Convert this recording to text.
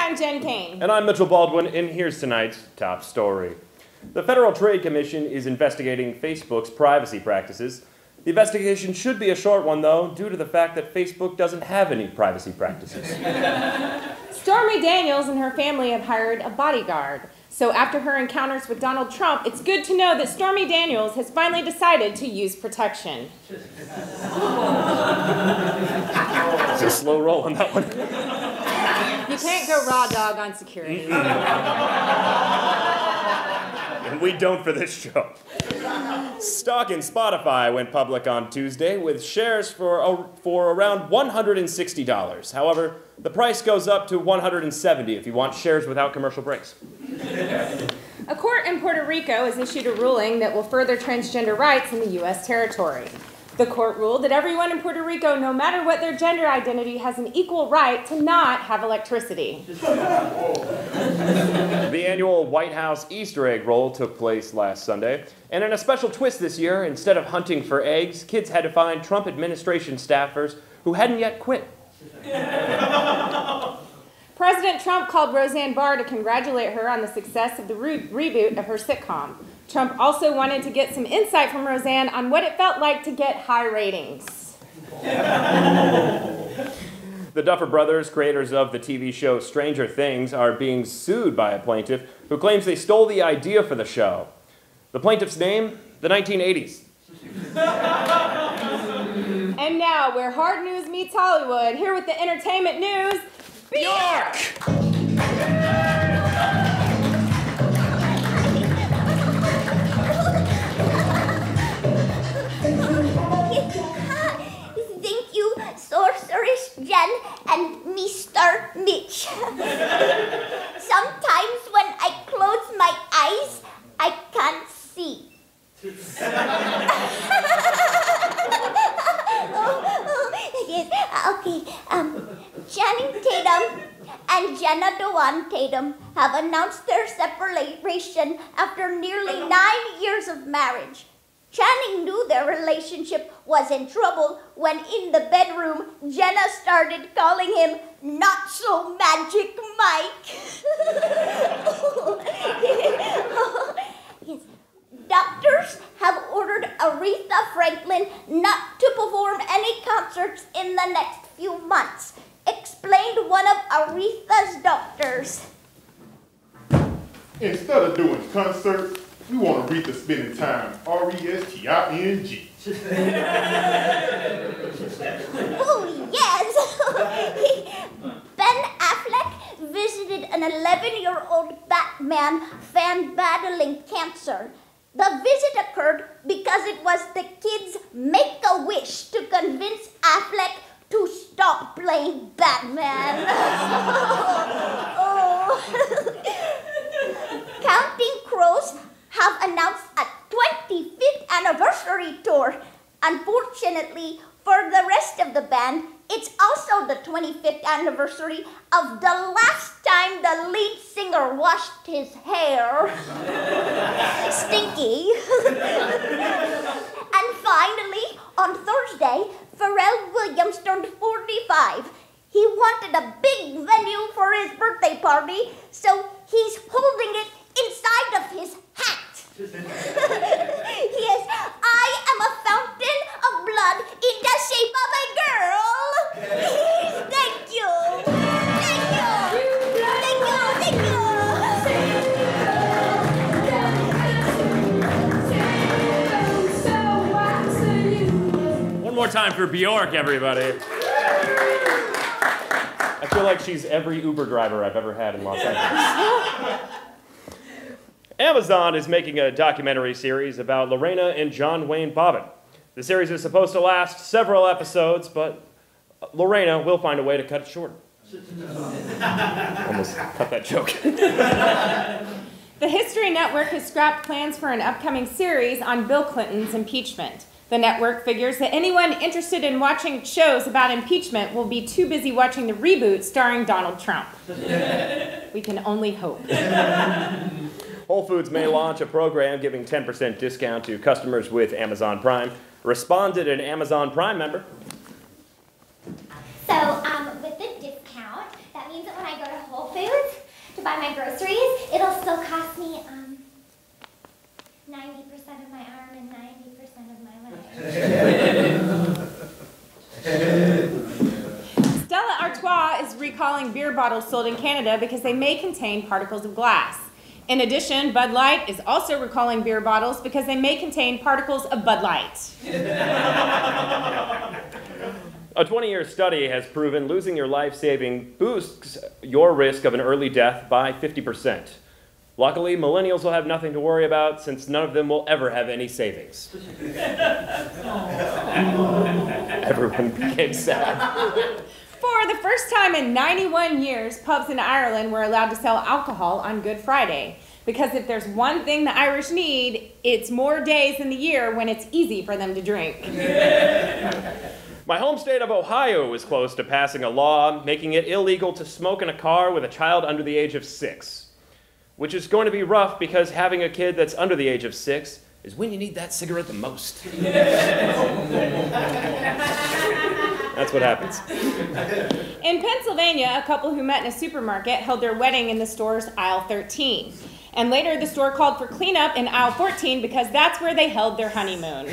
I'm Jen Cain. And I'm Mitchel Baldwin, and here's tonight's top story. The Federal Trade Commission is investigating Facebook's privacy practices. The investigation should be a short one, though, due to the fact that Facebook doesn't have any privacy practices. Stormy Daniels and her family have hired a bodyguard. So after her encounters with Donald Trump, it's good to know that Stormy Daniels has finally decided to use protection. It's a slow roll on that one. You can't go raw dog on security. And we don't for this show. Stock in Spotify went public on Tuesday with shares for around $160. However, the price goes up to $170 if you want shares without commercial breaks. A court in Puerto Rico has issued a ruling that will further transgender rights in the U.S. territory. The court ruled that everyone in Puerto Rico, no matter what their gender identity, has an equal right to not have electricity. The annual White House Easter egg roll took place last Sunday, and in a special twist this year, instead of hunting for eggs, kids had to find Trump administration staffers who hadn't yet quit. President Trump called Roseanne Barr to congratulate her on the success of the reboot of her sitcom. Trump also wanted to get some insight from Roseanne on what it felt like to get high ratings. The Duffer Brothers, creators of the TV show Stranger Things, are being sued by a plaintiff who claims they stole the idea for the show. The plaintiff's name? The 1980s. And now, where hard news meets Hollywood, here with the entertainment news, Bjork! Thank you, Sorceress Jen and Mr. Mitch. Sometimes when I close my eyes, I can't see. Yes, okay. Channing Tatum and Jenna Dewan Tatum have announced their separation after nearly 9 years of marriage. Channing knew their relationship was in trouble when in the bedroom, Jenna started calling him Not So Magic Mike. Yes. Doctors have ordered Aretha Franklin not to perform any concerts in the next few months, explained one of Aretha's doctors. Instead of doing concerts, we want Aretha spending time R-E-S-T-I-N-G. Oh, yes! Ben Affleck visited an 11-year-old Batman fan battling cancer. The visit occurred because it was the kid's make-a-wish to convince Affleck to stop playing Batman. Oh. Counting Crows have announced a 25th anniversary tour. Unfortunately, for the rest of the band, it's also the 25th anniversary of the last time the lead singer washed his hair. Stinky. And finally, on Thursday, Pharrell Williams turned 45. He wanted a big venue for his birthday party, so he's holding it inside of his hat. Yes, I am a fountain of blood in the shape of a girl. Thank you. Thank you. Thank One more time for Bjork, everybody. I feel like she's every Uber driver I've ever had in Los Angeles. Amazon is making a documentary series about Lorena and John Wayne Bobbitt. The series is supposed to last several episodes, but Lorena will find a way to cut it short. Almost cut that joke. The History Network has scrapped plans for an upcoming series on Bill Clinton's impeachment. The network figures that anyone interested in watching shows about impeachment will be too busy watching the reboot starring Donald Trump. We can only hope. Whole Foods may launch a program giving 10% discount to customers with Amazon Prime. Responded an Amazon Prime member. So, with the discount, that means that when I go to Whole Foods, buy my groceries, it'll still cost me 90% of my arm and 90% of my leg. Stella Artois is recalling beer bottles sold in Canada because they may contain particles of glass. In addition, Bud Light is also recalling beer bottles because they may contain particles of Bud Light. A 20-year study has proven losing your life saving boosts your risk of an early death by 50%. Luckily, millennials will have nothing to worry about since none of them will ever have any savings. Everyone became sad. For the first time in 91 years, pubs in Ireland were allowed to sell alcohol on Good Friday. Because if there's one thing the Irish need, it's more days in the year when it's easy for them to drink. My home state of Ohio is close to passing a law making it illegal to smoke in a car with a child under the age of 6. Which is going to be rough because having a kid that's under the age of 6 is when you need that cigarette the most. That's what happens. In Pennsylvania, a couple who met in a supermarket held their wedding in the store's aisle 13. And later, the store called for cleanup in aisle 14 because that's where they held their honeymoon.